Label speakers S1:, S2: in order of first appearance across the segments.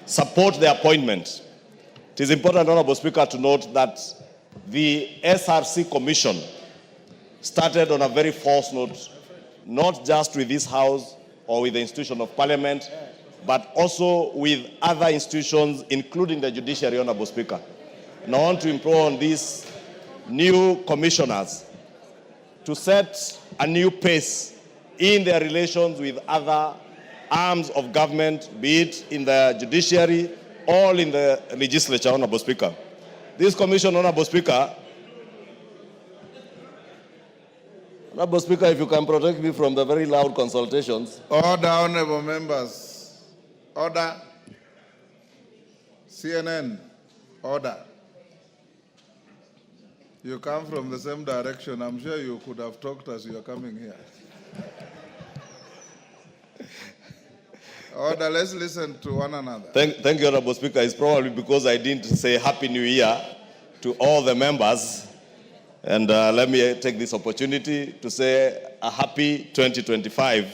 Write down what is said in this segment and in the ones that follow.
S1: support the appointment. It is important, Honorable Speaker, to note that the SRC Commission started on a very false note, not just with this House or with the institution of Parliament, but also with other institutions, including the judiciary, Honorable Speaker. And I want to implore on these new commissioners to set a new pace in their relations with other arms of government, be it in the judiciary or in the legislature, Honorable Speaker. This commission, Honorable Speaker, if you can protect me from the very loud consultations.
S2: Order, honorable members. Order. CNN. Order. You come from the same direction. I'm sure you could have talked as you are coming here. Order, let's listen to one another.
S1: Thank you, Honorable Speaker. It's probably because I didn't say Happy New Year to all the members. And let me take this opportunity to say a happy 2025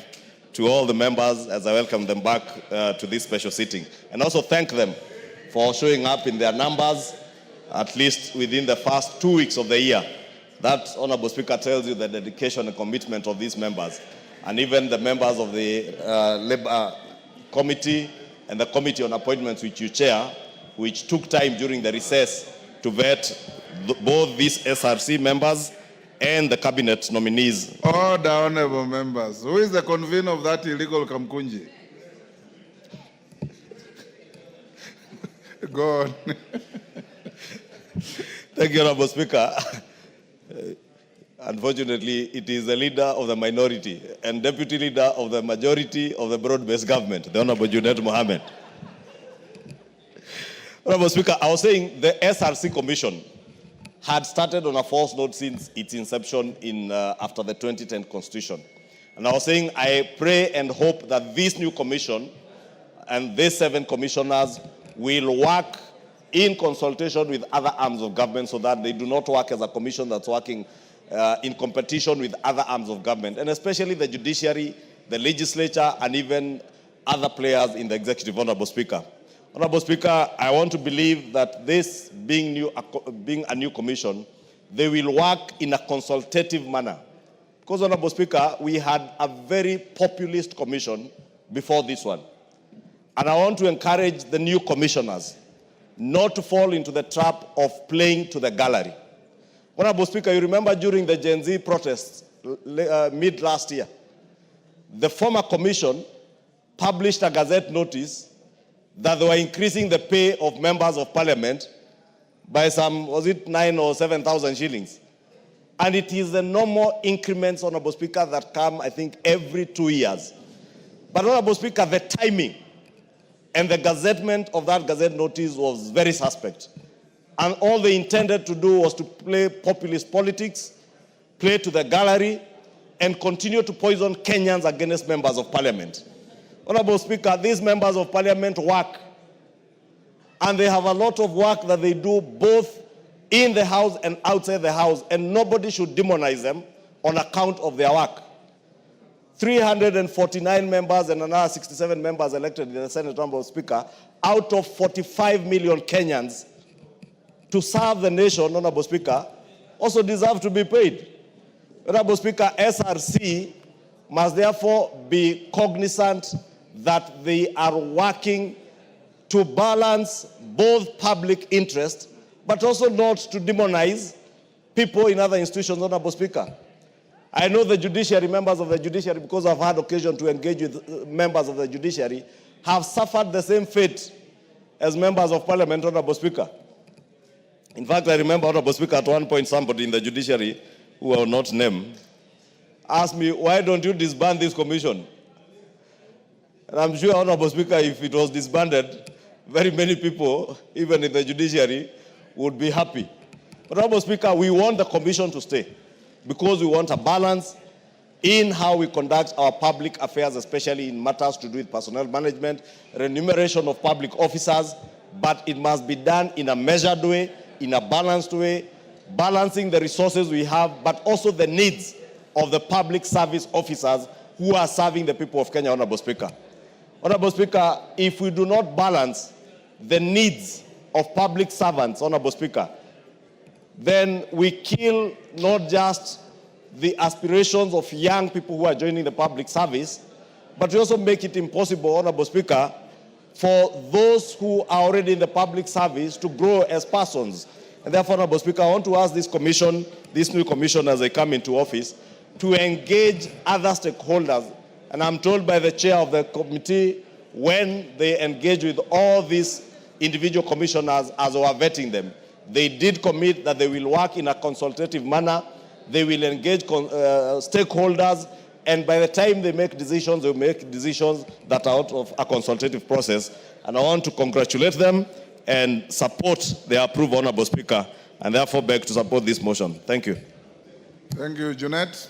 S1: to all the members as I welcome them back to this special sitting. And also thank them for showing up in their numbers, at least within the first 2 weeks of the year. That, Honorable Speaker, tells you the dedication and commitment of these members. And even the members of the Labour Committee and the Committee on Appointments, which you chair, which took time during the recess to vet both these SRC members and the cabinet nominees.
S2: Order, honorable members. Who is the convener of that illegal Kamkunji? Go on.
S1: Thank you, Honorable Speaker. Unfortunately, it is the leader of the minority and deputy leader of the majority of the broad-based government, the Honorable Junet Mohammed. Honorable Speaker, I was saying the SRC Commission had started on a false note since its inception after the 2010 Constitution. And I was saying I pray and hope that this new commission and these 7 commissioners will work in consultation with other arms of government so that they do not work as a commission that's working in competition with other arms of government, and especially the judiciary, the legislature, and even other players in the executive, Honorable Speaker. Honorable Speaker, I want to believe that this being a new commission, they will work in a consultative manner. Because, Honorable Speaker, we had a very populist commission before this one. And I want to encourage the new commissioners not to fall into the trap of playing to the gallery. Honorable Speaker, you remember during the Gen Z protests mid last year, the former commission published a gazette notice that they were increasing the pay of members of parliament by some, was it 9,000 or 7,000 shillings? And it is the normal increments, Honorable Speaker, that come, I think, every 2 years. But, Honorable Speaker, the timing and the gazettement of that gazette notice was very suspect. And all they intended to do was to play populist politics, play to the gallery, and continue to poison Kenyans against members of parliament. Honorable Speaker, these members of parliament work, and they have a lot of work that they do both in the House and outside the House, and nobody should demonize them on account of their work. 349 members and another 67 members elected in the Senate, Honorable Speaker, out of 45 million Kenyans to serve the nation, Honorable Speaker, also deserve to be paid. Honorable Speaker, SRC must therefore be cognizant that they are working to balance both public interest, but also not to demonize people in other institutions, Honorable Speaker. I know the judiciary, members of the judiciary, because I've had occasion to engage with members of the judiciary, have suffered the same fate as members of parliament, Honorable Speaker. In fact, I remember, Honorable Speaker, at one point somebody in the judiciary, who I will not name, asked me, why don't you disband this commission? And I'm sure, Honorable Speaker, if it was disbanded, very many people, even in the judiciary, would be happy. But, Honorable Speaker, we want the commission to stay because we want a balance in how we conduct our public affairs, especially in matters to do with personnel management, remuneration of public officers, but it must be done in a measured way, in a balanced way, balancing the resources we have, but also the needs of the public service officers who are serving the people of Kenya, Honorable Speaker. Honorable Speaker, if we do not balance the needs of public servants, Honorable Speaker, then we kill not just the aspirations of young people who are joining the public service, but we also make it impossible, Honorable Speaker, for those who are already in the public service to grow as persons. And therefore, Honorable Speaker, I want to ask this commission, this new commission as they come into office, to engage other stakeholders. And I'm told by the chair of the committee, when they engage with all these individual commissioners as we are vetting them, they did commit that they will work in a consultative manner, they will engage stakeholders, and by the time they make decisions, they will make decisions that are out of a consultative process. And I want to congratulate them and support their approval, Honorable Speaker, and therefore beg to support this motion. Thank you.
S2: Thank you, Jeanette.